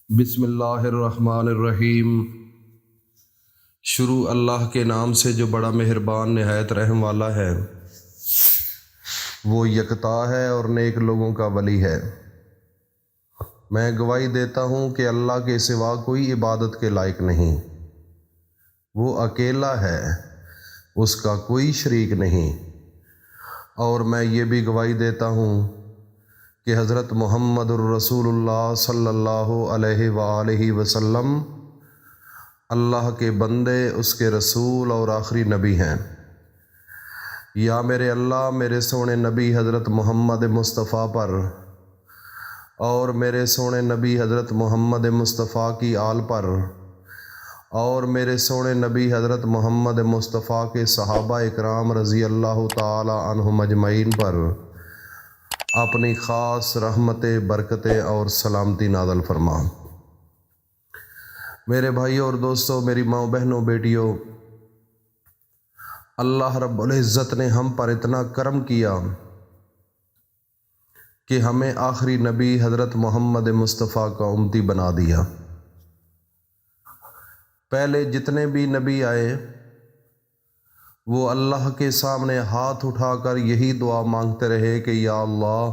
بسم اللہ الرحمن الرحیم۔ شروع اللہ کے نام سے جو بڑا مہربان نہایت رحم والا ہے۔ وہ یکتا ہے اور نیک لوگوں کا ولی ہے۔ میں گواہی دیتا ہوں کہ اللہ کے سوا کوئی عبادت کے لائق نہیں۔ وہ اکیلا ہے، اس کا کوئی شریک نہیں۔ اور میں یہ بھی گواہی دیتا ہوں کہ حضرت محمد الرسول اللہ صلی اللہ علیہ وآلہ وسلم اللہ کے بندے، اس کے رسول اور آخری نبی ہیں۔ یا میرے اللہ میرے سونے نبی حضرت محمد مصطفیٰ پر اور میرے سونے نبی حضرت محمد مصطفیٰ کی آل پر اور میرے سونے نبی حضرت محمد مصطفیٰ کے صحابہ اکرام رضی اللہ تعالی عنہم اجمعین پر اپنی خاص رحمتیں، برکتیں اور سلامتی نازل فرما۔ میرے بھائیوں اور دوستوں، میری ماں بہنوں، بیٹیوں، اللہ رب العزت نے ہم پر اتنا کرم کیا کہ ہمیں آخری نبی حضرت محمد مصطفیٰ کا امتی بنا دیا۔ پہلے جتنے بھی نبی آئے وہ اللہ کے سامنے ہاتھ اٹھا کر یہی دعا مانگتے رہے کہ یا اللہ،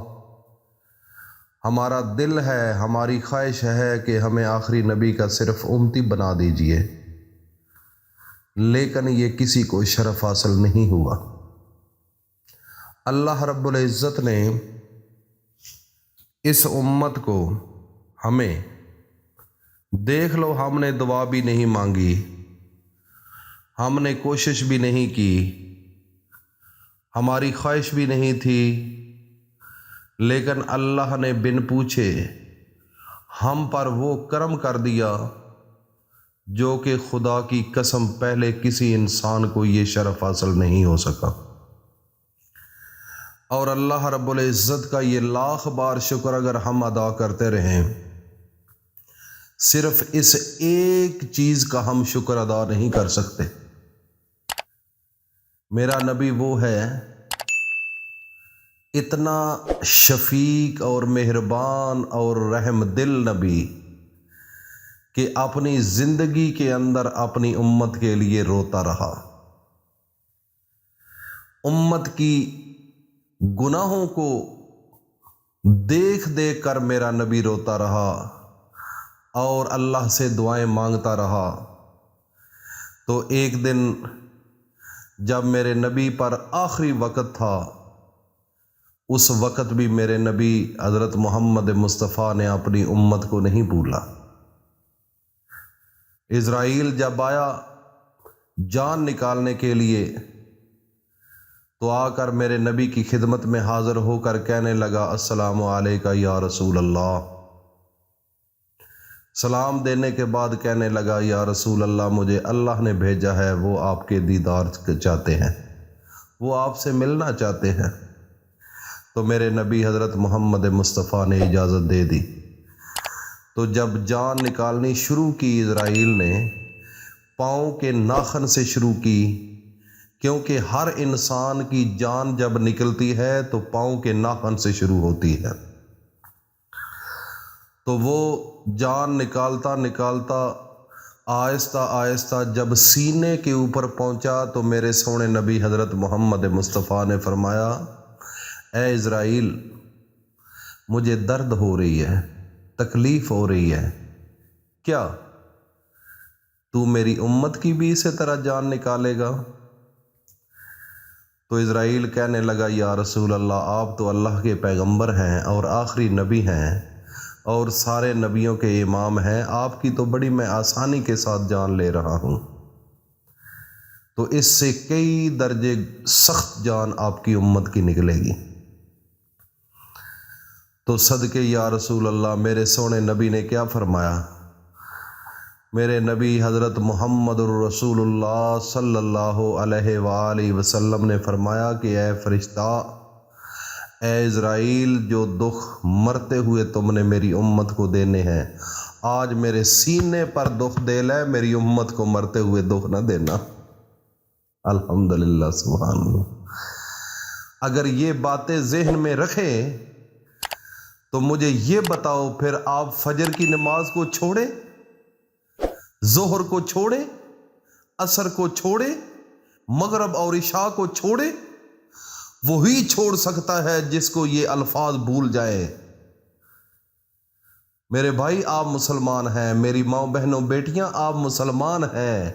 ہمارا دل ہے، ہماری خواہش ہے کہ ہمیں آخری نبی کا صرف امتی بنا دیجئے، لیکن یہ کسی کو شرف حاصل نہیں ہوا۔ اللہ رب العزت نے اس امت کو، ہمیں، دیکھ لو، ہم نے دعا بھی نہیں مانگی، ہم نے کوشش بھی نہیں کی، ہماری خواہش بھی نہیں تھی، لیکن اللہ نے بن پوچھے ہم پر وہ کرم کر دیا جو کہ خدا کی قسم پہلے کسی انسان کو یہ شرف حاصل نہیں ہو سکا۔ اور اللہ رب العزت کا یہ لاکھ بار شکر اگر ہم ادا کرتے رہیں، صرف اس ایک چیز کا ہم شکر ادا نہیں کر سکتے۔ میرا نبی وہ ہے، اتنا شفیق اور مہربان اور رحم دل نبی کہ اپنی زندگی کے اندر اپنی امت کے لیے روتا رہا، امت کی گناہوں کو دیکھ دیکھ کر میرا نبی روتا رہا اور اللہ سے دعائیں مانگتا رہا۔ تو ایک دن جب میرے نبی پر آخری وقت تھا، اس وقت بھی میرے نبی حضرت محمد مصطفیٰ نے اپنی امت کو نہیں بھولا۔ اسرائیل جب آیا جان نکالنے کے لیے تو آ کر میرے نبی کی خدمت میں حاضر ہو کر کہنے لگا السلام علیکہ یا رسول اللہ۔ سلام دینے کے بعد کہنے لگا یا رسول اللہ، مجھے اللہ نے بھیجا ہے، وہ آپ کے دیدار چاہتے ہیں، وہ آپ سے ملنا چاہتے ہیں۔ تو میرے نبی حضرت محمد مصطفیٰ نے اجازت دے دی۔ تو جب جان نکالنی شروع کی اسرائیل نے، پاؤں کے ناخن سے شروع کی، کیونکہ ہر انسان کی جان جب نکلتی ہے تو پاؤں کے ناخن سے شروع ہوتی ہے۔ تو وہ جان نکالتا نکالتا آہستہ آہستہ جب سینے کے اوپر پہنچا تو میرے سونے نبی حضرت محمد مصطفیٰ نے فرمایا اے اسرائیل، مجھے درد ہو رہی ہے، تکلیف ہو رہی ہے، کیا تو میری امت کی بھی اسی طرح جان نکالے گا؟ تو اسرائیل کہنے لگا یا رسول اللہ، آپ تو اللہ کے پیغمبر ہیں اور آخری نبی ہیں اور سارے نبیوں کے امام ہیں، آپ کی تو بڑی میں آسانی کے ساتھ جان لے رہا ہوں، تو اس سے کئی درجے سخت جان آپ کی امت کی نکلے گی۔ تو صدقے یا رسول اللہ، میرے سونے نبی نے کیا فرمایا؟ میرے نبی حضرت محمد الرسول اللہ صلی اللہ علیہ وآلہ وسلم نے فرمایا کہ اے فرشتہ، اے اسرائیل، جو دکھ مرتے ہوئے تم نے میری امت کو دینے ہیں، آج میرے سینے پر دکھ دے لے، میری امت کو مرتے ہوئے دکھ نہ دینا۔ الحمدللہ، سبحان اللہ۔ اگر یہ باتیں ذہن میں رکھیں تو مجھے یہ بتاؤ پھر آپ فجر کی نماز کو چھوڑے، ظہر کو چھوڑے، عصر کو چھوڑے، مغرب اور عشاء کو چھوڑے؟ وہی چھوڑ سکتا ہے جس کو یہ الفاظ بھول جائے۔ میرے بھائی آپ مسلمان ہیں، میری ماں بہنوں بیٹیاں آپ مسلمان ہیں۔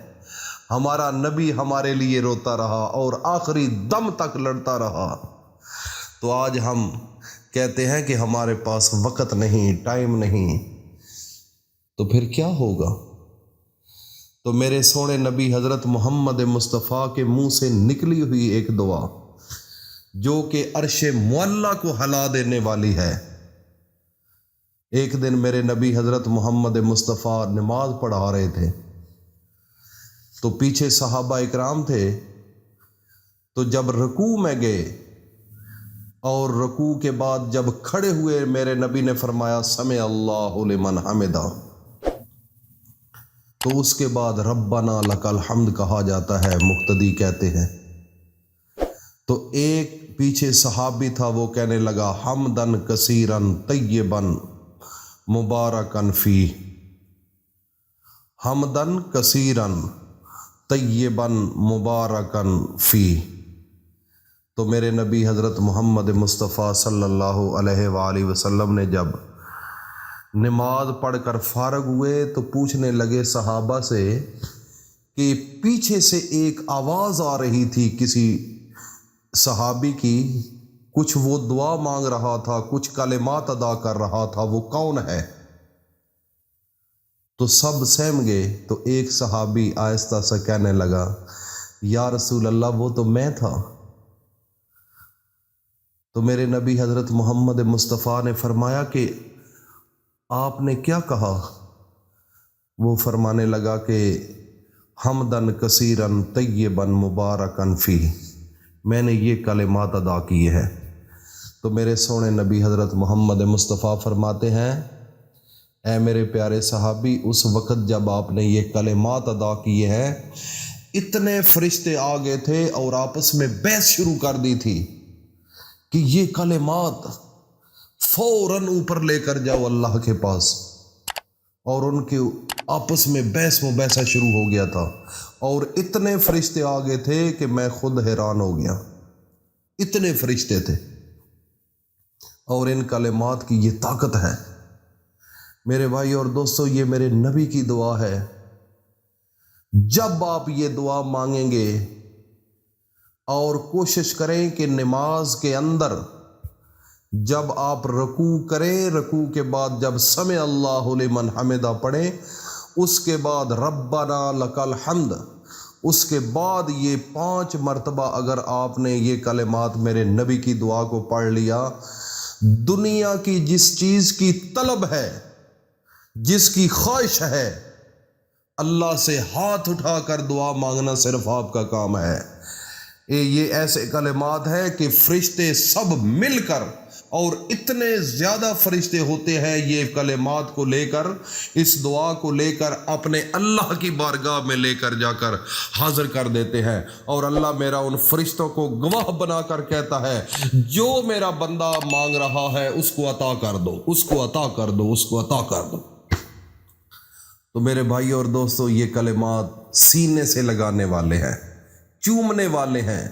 ہمارا نبی ہمارے لیے روتا رہا اور آخری دم تک لڑتا رہا، تو آج ہم کہتے ہیں کہ ہمارے پاس وقت نہیں، ٹائم نہیں، تو پھر کیا ہوگا؟ تو میرے سونے نبی حضرت محمد مصطفیٰ کے منہ سے نکلی ہوئی ایک دعا جو کہ عرش معلیٰ کو ہلا دینے والی ہے۔ ایک دن میرے نبی حضرت محمد مصطفیٰ نماز پڑھا رہے تھے، تو پیچھے صحابہ اکرام تھے، تو جب رکوع میں گئے اور رکوع کے بعد جب کھڑے ہوئے، میرے نبی نے فرمایا سمع اللہ لمن حمدہ، تو اس کے بعد ربنا لک الحمد کہا جاتا ہے، مقتدی کہتے ہیں۔ تو ایک پیچھے صحابی تھا، وہ کہنے لگا حمدن کثیرن طیبن مبارکن فی، حمدن کثیرن طیبن مبارکن فی۔ تو میرے نبی حضرت محمد مصطفیٰ صلی اللہ علیہ وآلہ وسلم نے جب نماز پڑھ کر فارغ ہوئے تو پوچھنے لگے صحابہ سے کہ پیچھے سے ایک آواز آ رہی تھی کسی صحابی کی، کچھ وہ دعا مانگ رہا تھا، کچھ کلمات ادا کر رہا تھا، وہ کون ہے؟ تو سب سہم گئے، تو ایک صحابی آہستہ سے کہنے لگا یا رسول اللہ وہ تو میں تھا۔ تو میرے نبی حضرت محمد مصطفیٰ نے فرمایا کہ آپ نے کیا کہا؟ وہ فرمانے لگا کہ حمدن کثیرن طیبن مبارکن فی، میں نے یہ کلمات ادا کیے ہیں۔ تو میرے سونے نبی حضرت محمد مصطفیٰ فرماتے ہیں اے میرے پیارے صحابی، اس وقت جب آپ نے یہ کلمات ادا کیے ہیں، اتنے فرشتے آ گئے تھے اور آپس میں بحث شروع کر دی تھی کہ یہ کلمات فوراً اوپر لے کر جاؤ اللہ کے پاس، اور ان کے آپس میں بحث مباحثہ شروع ہو گیا تھا، اور اتنے فرشتے آ گئے تھے کہ میں خود حیران ہو گیا، اتنے فرشتے تھے، اور ان کلمات کی یہ طاقت ہے۔ میرے بھائی اور دوستو، یہ میرے نبی کی دعا ہے۔ جب آپ یہ دعا مانگیں گے اور کوشش کریں کہ نماز کے اندر جب آپ رکوع کریں، رکوع کے بعد جب سمع اللہ لمن حمدہ پڑھیں، اس کے بعد ربنا لک الحمد، اس کے بعد یہ 5 مرتبہ اگر آپ نے یہ کلمات میرے نبی کی دعا کو پڑھ لیا، دنیا کی جس چیز کی طلب ہے، جس کی خواہش ہے، اللہ سے ہاتھ اٹھا کر دعا مانگنا صرف آپ کا کام ہے۔ یہ ایسے کلمات ہیں کہ فرشتے سب مل کر، اور اتنے زیادہ فرشتے ہوتے ہیں یہ کلمات کو لے کر، اس دعا کو لے کر اپنے اللہ کی بارگاہ میں لے کر جا کر حاضر کر دیتے ہیں، اور اللہ میرا ان فرشتوں کو گواہ بنا کر کہتا ہے جو میرا بندہ مانگ رہا ہے اس کو عطا کر دو، اس کو عطا کر دو، اس کو عطا کر دو۔ تو میرے بھائی اور دوستو، یہ کلمات سینے سے لگانے والے ہیں، چومنے والے ہیں۔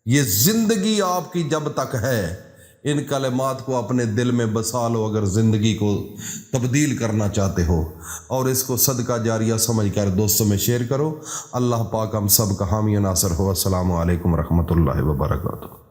یہ زندگی آپ کی جب تک ہے، ان کلمات کو اپنے دل میں بسا لو اگر زندگی کو تبدیل کرنا چاہتے ہو، اور اس کو صدقہ جاریہ سمجھ کر دوستوں میں شیئر کرو۔ اللہ پاک ہم سب کا حامی و ناصر ہو۔ السلام علیکم ورحمۃ اللہ وبرکاتہ۔